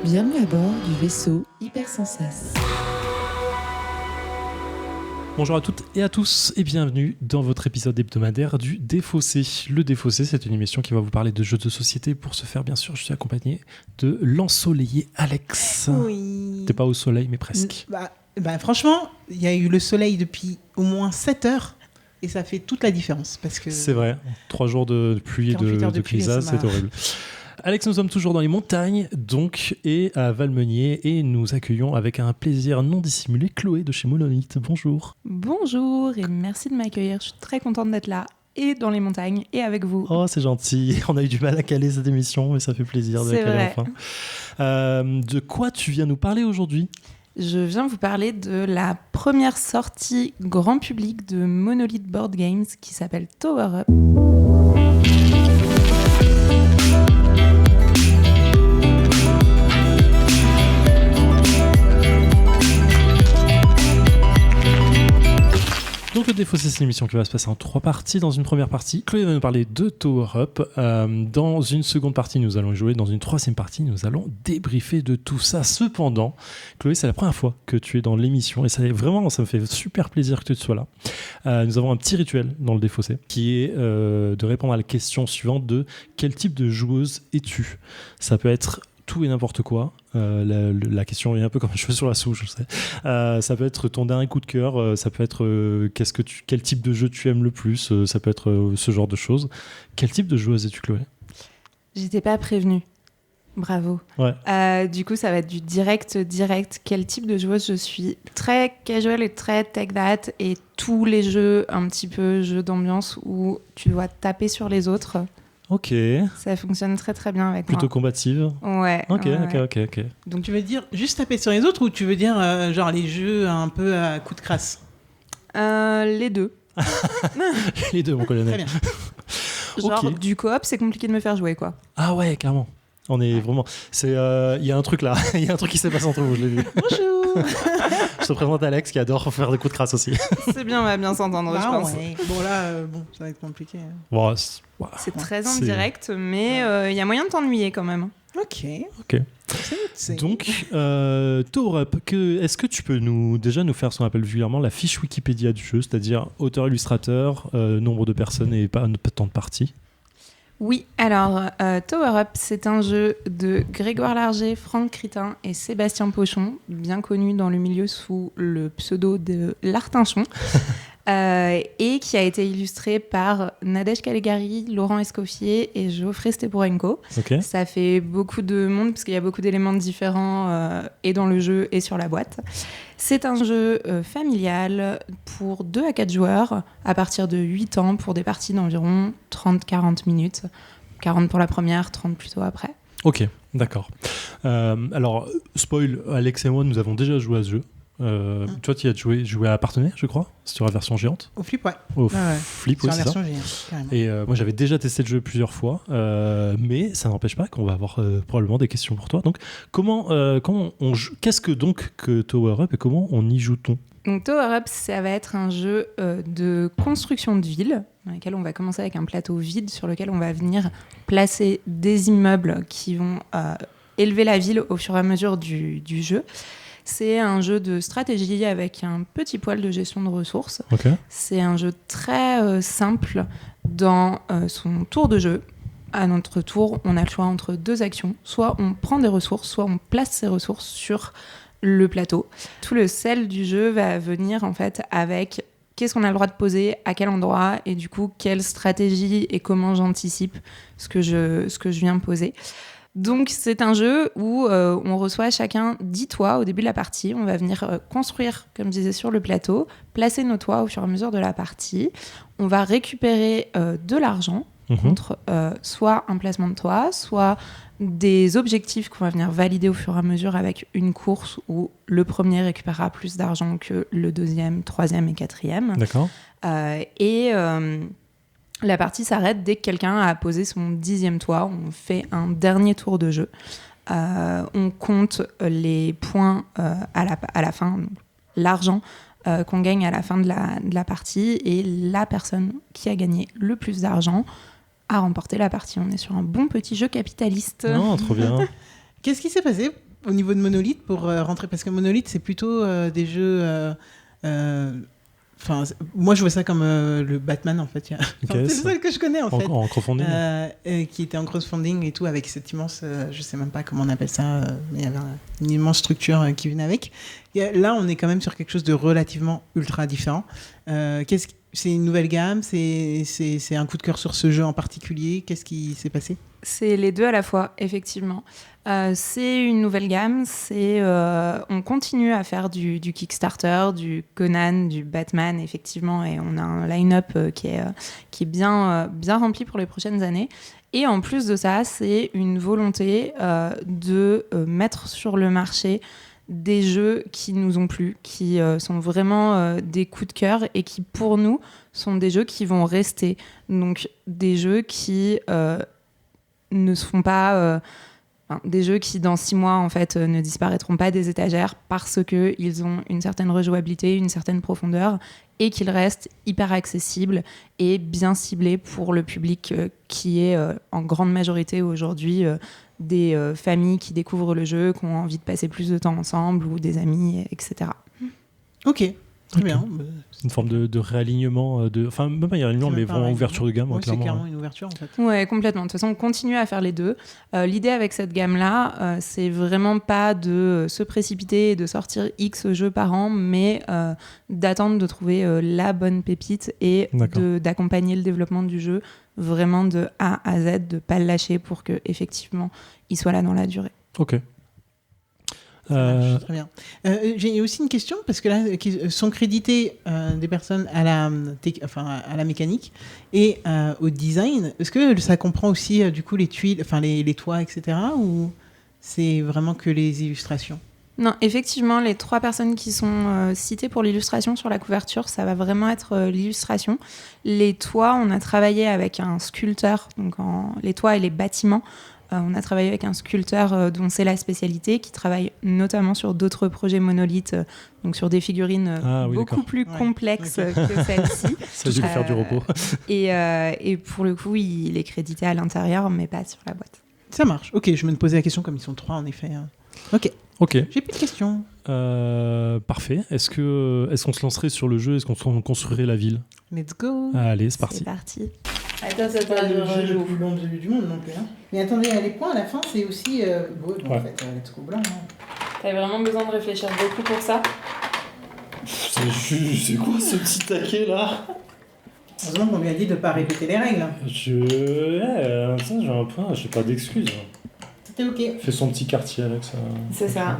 Bienvenue à bord du vaisseau Hypersensas. Bonjour à toutes et à tous et bienvenue dans votre épisode hebdomadaire du Défaussé. Le Défaussé, c'est une émission qui va vous parler de jeux de société. Pour ce faire, bien sûr, je suis accompagné de l'ensoleillé Alex. Oui. T'es pas au soleil, mais presque. Franchement, il y a eu le soleil depuis au moins 7 heures et ça fait toute la différence. Parce que C'est vrai, 3 jours de pluie et 48 heures de de pluie, paysage, ça m'a- c'est horrible. Alex, nous sommes toujours dans les montagnes, donc, et à Valmeunier, et nous accueillons avec un plaisir non dissimulé Chloé de chez Monolith. Bonjour. Bonjour et merci de m'accueillir. Je suis très contente d'être là et dans les montagnes et avec vous. Oh, c'est gentil. On a eu du mal à caler cette émission, mais ça fait plaisir de la C'est caler vrai. enfin. De quoi tu viens nous parler aujourd'hui ? Je viens vous parler de la première sortie grand public de Monolith Board Games qui s'appelle Tower Up. Donc le Défaussé, c'est une émission qui va se passer en 3 parties. Dans une première partie, Chloé va nous parler de Tower Up. Dans une seconde partie, nous allons jouer. Dans une troisième partie, nous allons débriefer de tout ça. Cependant, Chloé, c'est la première fois que tu es dans l'émission et ça me fait super plaisir que tu sois là. Nous avons un petit rituel dans le Défaussé qui est de répondre à la question suivante de quel type de joueuse es-tu ? Ça peut être tout et n'importe quoi. La question est un peu comme un cheveu sur la soupe, je sais. Ça peut être ton dernier coup de cœur, ça peut être quel type de jeu tu aimes le plus, ça peut être ce genre de choses. Quel type de joueuse es-tu, Chloé ? J'étais pas prévenue. Bravo. Ouais. Du coup, ça va être du direct. Quel type de joueuse je suis ? Très casual et très take that. Et tous les jeux, un petit peu jeux d'ambiance où tu dois taper sur les autres. Ok. Ça fonctionne très très bien avec Plutôt combative. moi. Ouais. Ok. Donc tu veux dire juste taper sur les autres ou tu veux dire genre les jeux un peu à coup de crasse ? Les deux. Les deux, mon colonel. Très bien. Genre Ok. du coop, c'est compliqué de me faire jouer quoi. Ah ouais, carrément. On est vraiment. Il y a un truc là. Il y a un truc qui s'est passé entre vous, je l'ai vu. Bonjour. Je te présente Alex qui adore faire des coups de crasse aussi. C'est bien, on va bien s'entendre, je pense. Ouais. Bon là, ça va être compliqué. Bon, C'est très en C'est- direct, mais il y a moyen de t'ennuyer quand même. Ok. ok. C'est- Donc, Tower Up, est-ce que tu peux nous faire ce qu'on appelle vulgairement la fiche Wikipédia du jeu, c'est-à-dire auteur-illustrateur, nombre de personnes et pas temps de partie ? Oui, alors Tower Up, c'est un jeu de Grégoire Larger, Franck Critin et Sébastien Pochon, bien connu dans le milieu sous le pseudo de L'Artinchon, et qui a été illustré par Nadège Calegari, Laurent Escoffier et Geoffrey Stepourenko. Ok. Ça fait beaucoup de monde parce qu'il y a beaucoup d'éléments différents et dans le jeu et sur la boîte. C'est un jeu familial pour 2 à 4 joueurs à partir de 8 ans pour des parties d'environ 30-40 minutes. 40 pour la première, 30 plutôt après. Ok, d'accord. Alors, spoil, Alex et moi, nous avons déjà joué à ce jeu. Toi, tu y as joué à Partenaire, je crois, sur la version géante. Au flip, ouais. Au Ouais. flip, Sur oui, la c'est ça. version géante, carrément. Et moi, j'avais déjà testé le jeu plusieurs fois, mais ça n'empêche pas qu'on va avoir probablement des questions pour toi. Donc, comment on joue ? Qu'est-ce que donc que Tower Up et comment on y joue-t-on ? Donc Tower Up, ça va être un jeu de construction de ville, dans lequel on va commencer avec un plateau vide sur lequel on va venir placer des immeubles qui vont élever la ville au fur et à mesure du jeu. C'est un jeu de stratégie avec un petit poil de gestion de ressources. Ok. C'est un jeu très simple dans son tour de jeu. À notre tour, on a le choix entre 2 actions. Soit on prend des ressources, soit on place ces ressources sur le plateau. Tout le sel du jeu va venir en fait avec qu'est-ce qu'on a le droit de poser, à quel endroit, et du coup, quelle stratégie et comment j'anticipe ce que je viens poser. Donc, c'est un jeu où on reçoit chacun 10 toits au début de la partie. On va venir construire, comme je disais, sur le plateau, placer nos toits au fur et à mesure de la partie. On va récupérer de l'argent contre soit un placement de toit, soit des objectifs qu'on va venir valider au fur et à mesure avec une course où le premier récupérera plus d'argent que le deuxième, troisième et quatrième. D'accord. La partie s'arrête dès que quelqu'un a posé son 10e toit. On fait un dernier tour de jeu. On compte les points à la fin, donc l'argent qu'on gagne à la fin de la partie, et la personne qui a gagné le plus d'argent a remporté la partie. On est sur un bon petit jeu capitaliste. Non, trop bien. Qu'est-ce qui s'est passé au niveau de Monolith pour rentrer, parce que Monolith c'est plutôt des jeux. Enfin, moi je vois ça comme le Batman en fait. C'est le seul que je connais en fait. En crowdfunding. Qui était en crowdfunding et tout, avec cette immense, je sais même pas comment on appelle ça, mais il y avait une immense structure qui venait avec. Et là, on est quand même sur quelque chose de relativement ultra différent. C'est une nouvelle gamme, c'est un coup de cœur sur ce jeu en particulier. Qu'est-ce qui s'est passé ? C'est les deux à la fois, effectivement. C'est une nouvelle gamme. On continue à faire du Kickstarter, du Conan, du Batman, effectivement, et on a un line-up qui est bien rempli pour les prochaines années. Et en plus de ça, c'est une volonté de mettre sur le marché des jeux qui nous ont plu, qui sont vraiment des coups de cœur et qui, pour nous, sont des jeux qui vont rester. Donc, des jeux qui ne se font pas... des jeux qui, dans 6 mois, en fait, ne disparaîtront pas des étagères parce qu'ils ont une certaine rejouabilité, une certaine profondeur et qu'ils restent hyper accessibles et bien ciblés pour le public qui est en grande majorité aujourd'hui des familles qui découvrent le jeu, qui ont envie de passer plus de temps ensemble ou des amis, etc. Ok, très bien. C'est une forme de réalignement, enfin même pas réalignement, mais vraiment ouverture de gamme. Ouais, clairement. C'est clairement une ouverture en fait. Ouais, complètement. De toute façon, on continue à faire les deux. L'idée avec cette gamme-là, c'est vraiment pas de se précipiter et de sortir X jeux par an, mais d'attendre de trouver la bonne pépite et d'accompagner le développement du jeu vraiment de A à Z, de pas le lâcher pour que effectivement il soit là dans la durée. Ok. Ça marche, très bien. J'ai aussi une question, parce que là, sont créditées des personnes à la mécanique et au design. Est-ce que ça comprend aussi du coup les tuiles, enfin les toits, etc. ou c'est vraiment que les illustrations ? Non, effectivement, les 3 personnes qui sont citées pour l'illustration sur la couverture, ça va vraiment être l'illustration. Les toits, on a travaillé avec un sculpteur, donc les toits et les bâtiments. On a travaillé avec un sculpteur dont c'est la spécialité, qui travaille notamment sur d'autres projets monolithes, donc sur des figurines beaucoup plus complexes que celle-ci. Ça, je vais faire du repos. Et pour le coup, il est crédité à l'intérieur, mais pas sur la boîte. Ça marche. Ok, je me posais la question comme ils sont 3 en effet. Ok. J'ai plus de questions. Parfait. Est-ce qu'on se lancerait sur le jeu ? Est-ce qu'on construirait la ville ? Let's go. Allez, c'est parti. C'est parti. Attends, c'est pas le jeu le plus long du monde non plus. Hein. Mais attendez, les points à la fin, c'est aussi beau. En fait, let's go blanc. T'avais vraiment besoin de réfléchir beaucoup pour ça ? C'est quoi ce petit taquet là ? Heureusement qu'on lui a dit de ne pas répéter les règles. J'ai un point, j'ai pas d'excuses. C'était ok. Fais son petit quartier avec ça. C'est ça.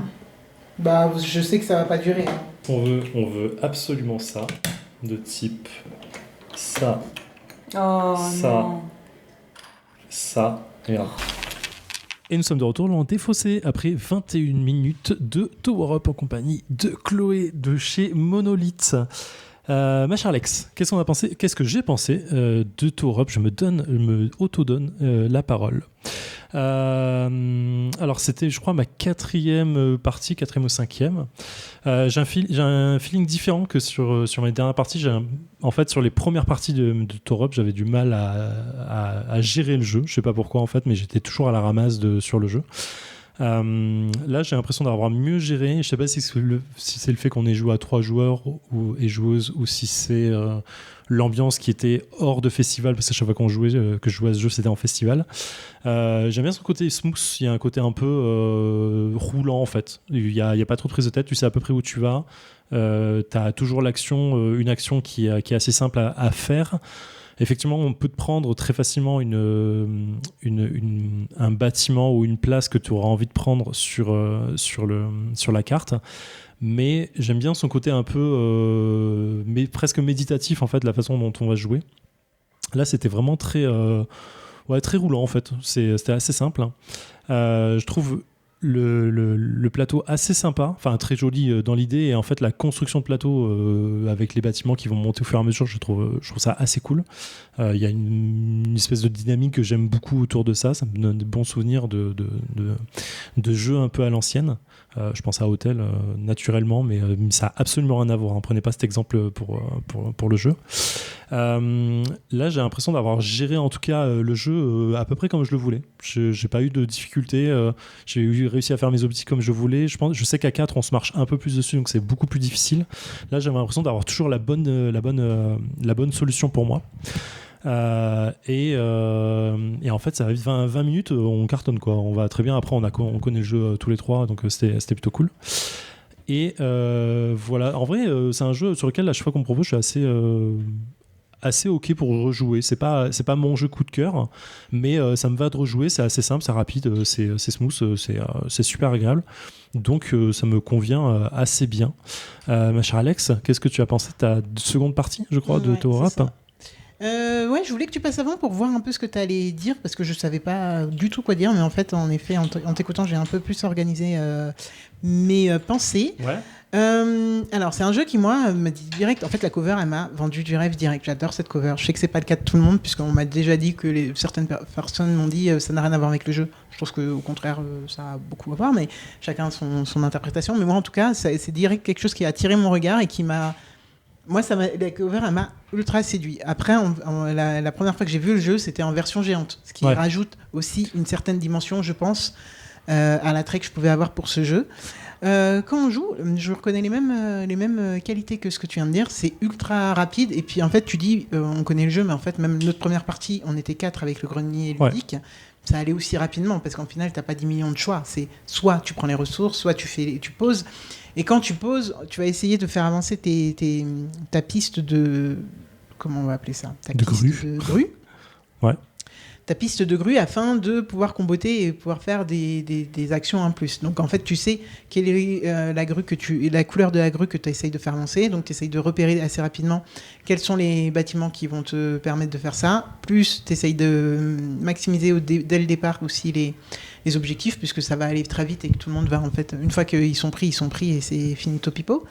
Bah, je sais que ça va pas durer. Hein. On veut absolument ça, de type ça. Oh ça, non. Ça, regarde. Et nous sommes de retour dans Défaussé après 21 minutes de Tower Up en compagnie de Chloé de chez Monolith. Ma chère Alex, qu'est-ce que j'ai pensé de Tower Up ? Je me auto-donne la parole. Alors c'était, je crois, ma 4e partie, 4e ou 5e. J'ai un feeling différent que sur mes dernières parties. En fait, sur les premières parties de Tower Up, j'avais du mal à gérer le jeu. Je sais pas pourquoi en fait, mais j'étais toujours à la ramasse sur le jeu. Là, j'ai l'impression d'avoir mieux géré. Je sais pas si c'est le fait qu'on ait joué à 3 joueurs et joueuses, ou si c'est l'ambiance qui était hors de festival, parce que chaque fois que je jouais à ce jeu, c'était en festival. J'aime bien son côté smooth. Il y a un côté un peu roulant en fait. Il y a pas trop de prise de tête. Tu sais à peu près où tu vas. T'as toujours une action qui est assez simple à faire. Effectivement, on peut te prendre très facilement un bâtiment ou une place que tu auras envie de prendre sur la carte. Mais j'aime bien son côté un peu mais presque méditatif en fait, la façon dont on va jouer. Là, c'était vraiment très roulant en fait. C'était assez simple. Hein. Je trouve le plateau assez sympa, enfin très joli dans l'idée, et en fait la construction de plateau avec les bâtiments qui vont monter au fur et à mesure, je trouve ça assez cool. Il y a une espèce de dynamique que j'aime beaucoup autour de ça. Ça me donne de bons souvenirs de jeux un peu à l'ancienne. Je pense à Hotel naturellement, mais ça a absolument rien à voir. Hein. Prenez pas cet exemple pour le jeu. Là, j'ai l'impression d'avoir géré en tout cas le jeu à peu près comme je le voulais. J'ai pas eu de difficultés. J'ai réussi à faire mes objectifs comme je voulais. Je sais qu'à 4, on se marche un peu plus dessus, donc c'est beaucoup plus difficile. Là, j'ai l'impression d'avoir toujours la bonne solution pour moi. Et en fait, ça va vite 20 minutes, on cartonne quoi. On va très bien. Après, on connaît le jeu tous les trois, donc c'était plutôt cool. Et voilà. En vrai, c'est un jeu sur lequel à chaque fois qu'on me propose, je suis assez ok pour rejouer. C'est pas mon jeu coup de cœur, mais ça me va de rejouer. C'est assez simple, c'est rapide, c'est smooth, c'est super agréable. Donc ça me convient assez bien. Ma chère Alex, qu'est-ce que tu as pensé de ta seconde partie, je crois, de Tower Up? Ouais, je voulais que tu passes avant pour voir un peu ce que tu allais dire, parce que je savais pas du tout quoi dire, mais en fait, en effet, en t'écoutant, j'ai un peu plus organisé mes pensées. Ouais. Alors, c'est un jeu qui, moi, m'a dit direct. En fait, la cover, elle m'a vendu du rêve direct. J'adore cette cover. Je sais que c'est pas le cas de tout le monde, puisqu'on m'a déjà dit que certaines personnes m'ont dit ça n'a rien à voir avec le jeu. Je pense qu'au contraire, ça a beaucoup à voir, mais chacun son interprétation. Mais moi, en tout cas, c'est direct quelque chose qui a attiré mon regard et qui m'a. Moi, la cover, elle m'a ultra séduit. Après, la première fois que j'ai vu le jeu, c'était en version géante, ce qui rajoute aussi une certaine dimension, je pense, à l'attrait que je pouvais avoir pour ce jeu. Quand on joue, je reconnais les mêmes qualités que ce que tu viens de dire. C'est ultra rapide. Et puis, en fait, tu dis, on connaît le jeu, mais en fait, même notre première partie, on était 4 avec le grenier ludique. Ouais. Ça allait aussi rapidement, parce qu'en final, tu n'as pas 10 millions de choix. C'est soit tu prends les ressources, soit tu poses. Et quand tu poses, tu vas essayer de faire avancer ta piste de... Comment on va appeler ça ? De grue. Ouais. Ta piste de grue afin de pouvoir comboter et pouvoir faire des actions en plus. Donc en fait, tu sais quelle est la couleur de la grue que tu essayes de faire avancer. Donc tu essayes de repérer assez rapidement quels sont les bâtiments qui vont te permettre de faire ça. Plus tu essayes de maximiser dès le départ aussi les objectifs, puisque ça va aller très vite et que tout le monde va en fait, une fois qu'ils sont pris et c'est finito pipo.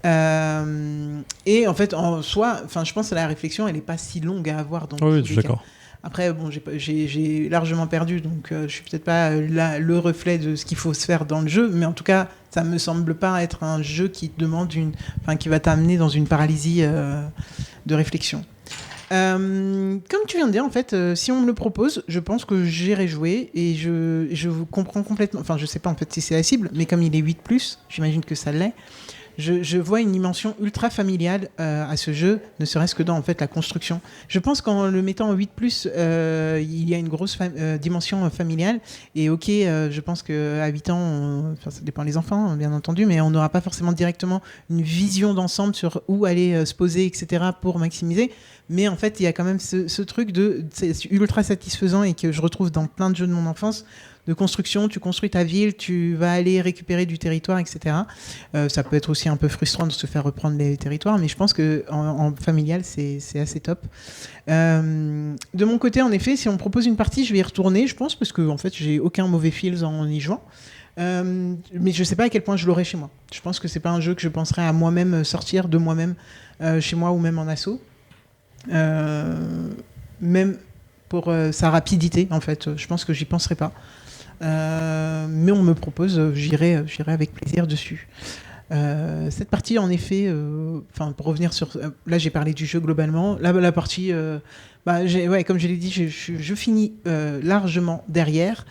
Et en fait, en soi, je pense que la réflexion, elle n'est pas si longue à avoir. Oui, je suis d'accord. Après, bon, j'ai largement perdu, donc je suis peut-être pas le reflet de ce qu'il faut se faire dans le jeu, mais en tout cas, ça me semble pas être un jeu qui te demande qui va t'amener dans une paralysie de réflexion. Comme tu viens de dire, en fait, si on me le propose, je pense que j'irai jouer et je vous comprends complètement. Enfin, je sais pas en fait si c'est la cible, mais comme il est 8+, j'imagine que ça l'est. Je vois une dimension ultra familiale à ce jeu, ne serait-ce que dans en fait, la construction. Je pense qu'en le mettant en 8+, il y a une grosse dimension familiale. Et ok, je pense qu'à 8 ans, ça dépend des enfants, bien entendu, mais on n'aura pas forcément directement une vision d'ensemble sur où aller se poser, etc., pour maximiser. Mais en fait, il y a quand même ce truc c'est ultra satisfaisant et que je retrouve dans plein de jeux de mon enfance, de construction. Tu construis ta ville, tu vas aller récupérer du territoire, etc. Ça peut être aussi un peu frustrant de se faire reprendre les territoires, mais je pense qu'en familial, c'est assez top. De mon côté, en effet, si on me propose une partie, je vais y retourner, je pense, parce que en fait, j'ai aucun mauvais feels en y jouant. Mais je ne sais pas à quel point je l'aurai chez moi. Je pense que ce n'est pas un jeu que je penserais à moi-même sortir de moi-même chez moi ou même en asso. Même pour sa rapidité, en fait. Je pense que j'y penserai pas. Mais on me propose, j'irai avec plaisir dessus. Cette partie, en effet, pour revenir sur... là, j'ai parlé du jeu globalement. Là, la partie... comme je l'ai dit, je finis largement derrière.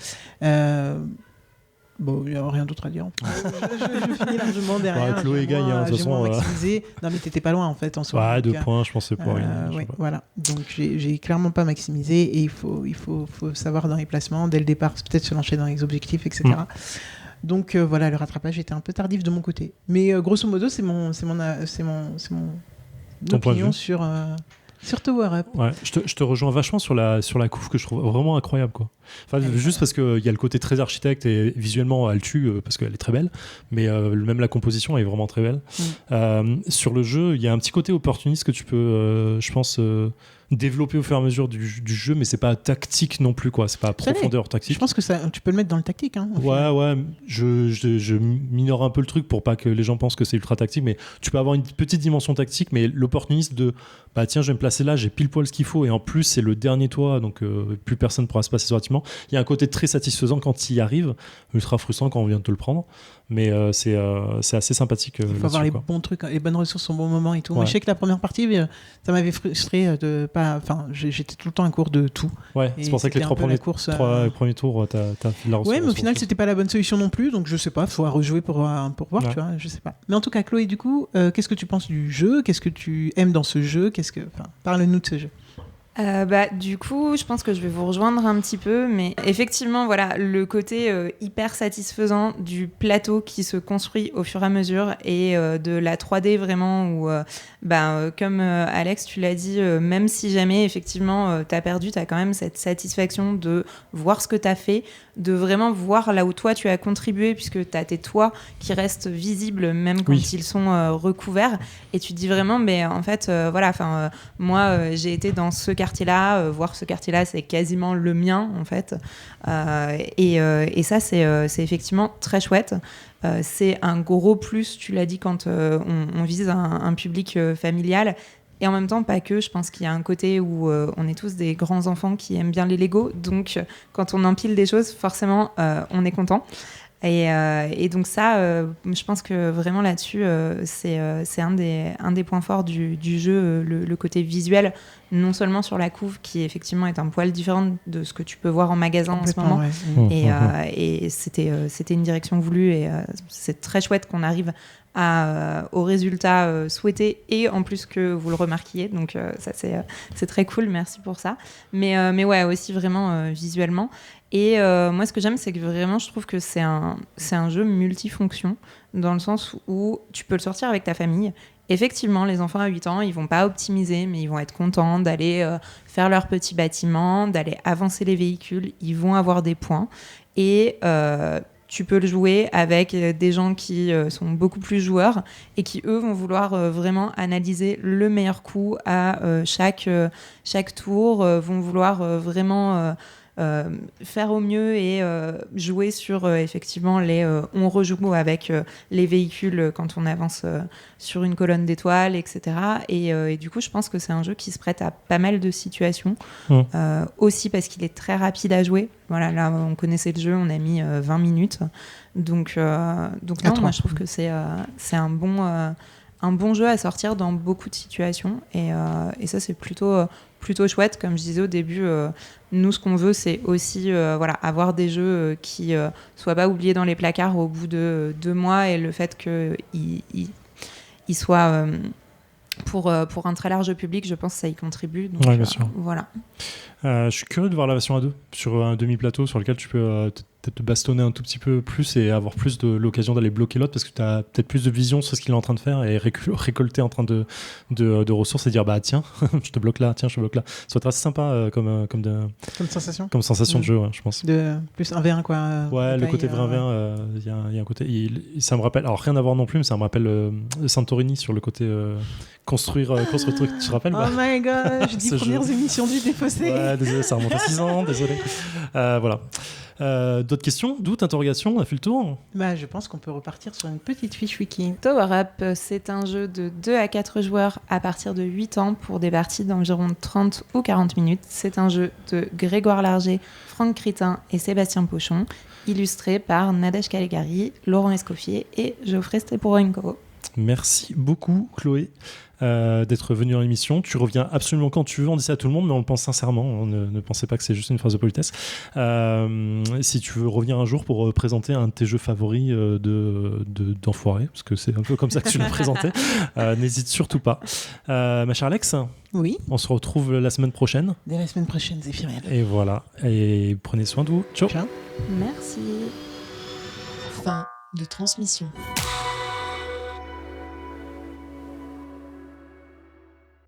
Bon, il n'y a rien d'autre à dire. Je finis largement derrière. Chloé gagne, de toute façon. Non, mais t'étais pas loin, en fait, en soi. 2 points, je pensais pas rien. Voilà. Donc, j'ai clairement pas maximisé et il faut savoir dans les placements, dès le départ, peut-être se lancer dans les objectifs, etc. Donc, voilà, le rattrapage était un peu tardif de mon côté. Mais grosso modo, c'est mon opinion sur Tower Up. Ouais, je te rejoins vachement sur la couve que je trouve vraiment incroyable, quoi. Enfin, juste parce qu'il y a le côté très architecte et visuellement elle tue parce qu'elle est très belle, mais même la composition est vraiment très belle. Sur le jeu, il y a un petit côté opportuniste que tu peux, je pense, développé au fur et à mesure du jeu, mais c'est pas tactique non plus, quoi. C'est pas profondeur tactique. Je pense que tu peux le mettre dans le tactique. Hein, ouais, je minore un peu le truc pour pas que les gens pensent que c'est ultra tactique, mais tu peux avoir une petite dimension tactique, mais l'opportuniste de bah tiens, je vais me placer là, j'ai pile poil ce qu'il faut, et en plus c'est le dernier toit, donc plus personne pourra se passer sur le bâtiment. Il y a un côté très satisfaisant quand il y arrive, ultra frustrant quand on vient de te le prendre, mais c'est assez sympathique. Il faut avoir les bons trucs, les bonnes ressources au bon moment et tout. Ouais. Moi, je sais que la première partie, ça m'avait frustré de pas. Enfin, j'étais tout le temps à court de tout. Ouais, c'est pour ça que les trois premiers tours, t'as fait de la ressource. Ouais, mais au final, c'était pas la bonne solution non plus, donc je sais pas, faut rejouer pour voir, tu vois, je sais pas. Mais en tout cas, Chloé, du coup, qu'est-ce que tu penses du jeu ? Qu'est-ce que tu aimes dans ce jeu ? Parle-nous de ce jeu. Du coup, je pense que je vais vous rejoindre un petit peu, mais effectivement, voilà, le côté hyper satisfaisant du plateau qui se construit au fur et à mesure et de la 3D vraiment où, comme Alex, tu l'as dit, même si jamais effectivement t'as perdu, t'as quand même cette satisfaction de voir ce que t'as fait, de vraiment voir là où toi tu as contribué, puisque t'as tes toits qui restent visibles même quand ils sont recouverts, et tu te dis vraiment, mais en fait, moi j'ai été dans ce quartier-là, voir ce quartier-là, c'est quasiment le mien en fait, et ça c'est effectivement très chouette. C'est un gros plus, tu l'as dit, quand on vise un public familial. Et en même temps, pas que. Je pense qu'il y a un côté où on est tous des grands enfants qui aiment bien les Lego. Donc, quand on empile des choses, forcément, on est content. Et donc ça, je pense que vraiment là-dessus, c'est un des points forts du jeu, le côté visuel, non seulement sur la couve, qui effectivement est un poil différent de ce que tu peux voir en magasin en ce moment. Ouais. Et c'était une direction voulue, et c'est très chouette qu'on arrive au résultat souhaité, et en plus que vous le remarquiez, donc ça c'est très cool, merci pour ça, mais ouais, aussi vraiment visuellement, et moi ce que j'aime, c'est que vraiment je trouve que c'est un jeu multifonction, dans le sens où tu peux le sortir avec ta famille. Effectivement, les enfants à 8 ans, ils vont pas optimiser, mais ils vont être contents d'aller faire leur petit bâtiment, d'aller avancer les véhicules, ils vont avoir des points, et tu peux le jouer avec des gens qui sont beaucoup plus joueurs et qui, eux, vont vouloir vraiment analyser le meilleur coup à chaque tour, vont vouloir vraiment faire au mieux et jouer sur effectivement on rejoue avec les véhicules quand on avance sur une colonne d'étoiles, etc. Et du coup, je pense que c'est un jeu qui se prête à pas mal de situations, aussi parce qu'il est très rapide à jouer. Voilà, là, on connaissait le jeu, on a mis 20 minutes. Donc non, moi, je trouve que c'est un bon jeu à sortir dans beaucoup de situations. Et ça, c'est plutôt chouette. Comme je disais au début, nous, ce qu'on veut, c'est aussi avoir des jeux qui soient pas oubliés dans les placards au bout de 2 mois, et le fait qu'ils soient... pour un très large public, je pense que ça y contribue. Donc, bien sûr. Voilà. Je suis curieux de voir la version A2 sur un demi-plateau sur lequel tu peux peut-être te bastonner un tout petit peu plus et avoir plus de l'occasion d'aller bloquer l'autre, parce que tu as peut-être plus de vision sur ce qu'il est en train de faire et récolter en train de ressources et dire bah tiens, je te bloque là, tiens, je te bloque là. Ça va être assez sympa comme sensation. Comme sensation de jeu, ouais, je pense. De plus 1v1 quoi. Ouais, le côté 1v1, il y a un côté. Ça me rappelle, alors rien à voir non plus, mais ça me rappelle Santorini sur le côté construire truc. Tu te rappelles? Oh my god, je dis premières émissions du défaussé. Ouais, désolé, ça remonte à 6 ans, désolé. Voilà. D'autres questions, doutes, interrogations? On a fait le tour. Je pense qu'on peut repartir sur une petite fiche wiki. Tower Up, c'est un jeu de 2 à 4 joueurs à partir de 8 ans pour des parties d'environ 30 ou 40 minutes. C'est un jeu de Grégoire Larger, Franck Critin et Sébastien Pochon, illustré par Nadège Calegari, Laurent Escoffier et Geoffrey Steporenko. Merci beaucoup, Chloé, d'être venue dans l'émission. Tu reviens absolument quand tu veux. On dit ça à tout le monde, mais on le pense sincèrement. Ne pensez pas que c'est juste une phrase de politesse. Si tu veux revenir un jour pour présenter un de tes jeux favoris d'enfoiré, parce que c'est un peu comme ça que tu l'as présenté, n'hésite surtout pas. Ma chère Alex, oui. On se retrouve la semaine prochaine. Dès la semaine prochaine, Zéphiriel. Et voilà. Et prenez soin de vous. Ciao. Merci. Fin de transmission.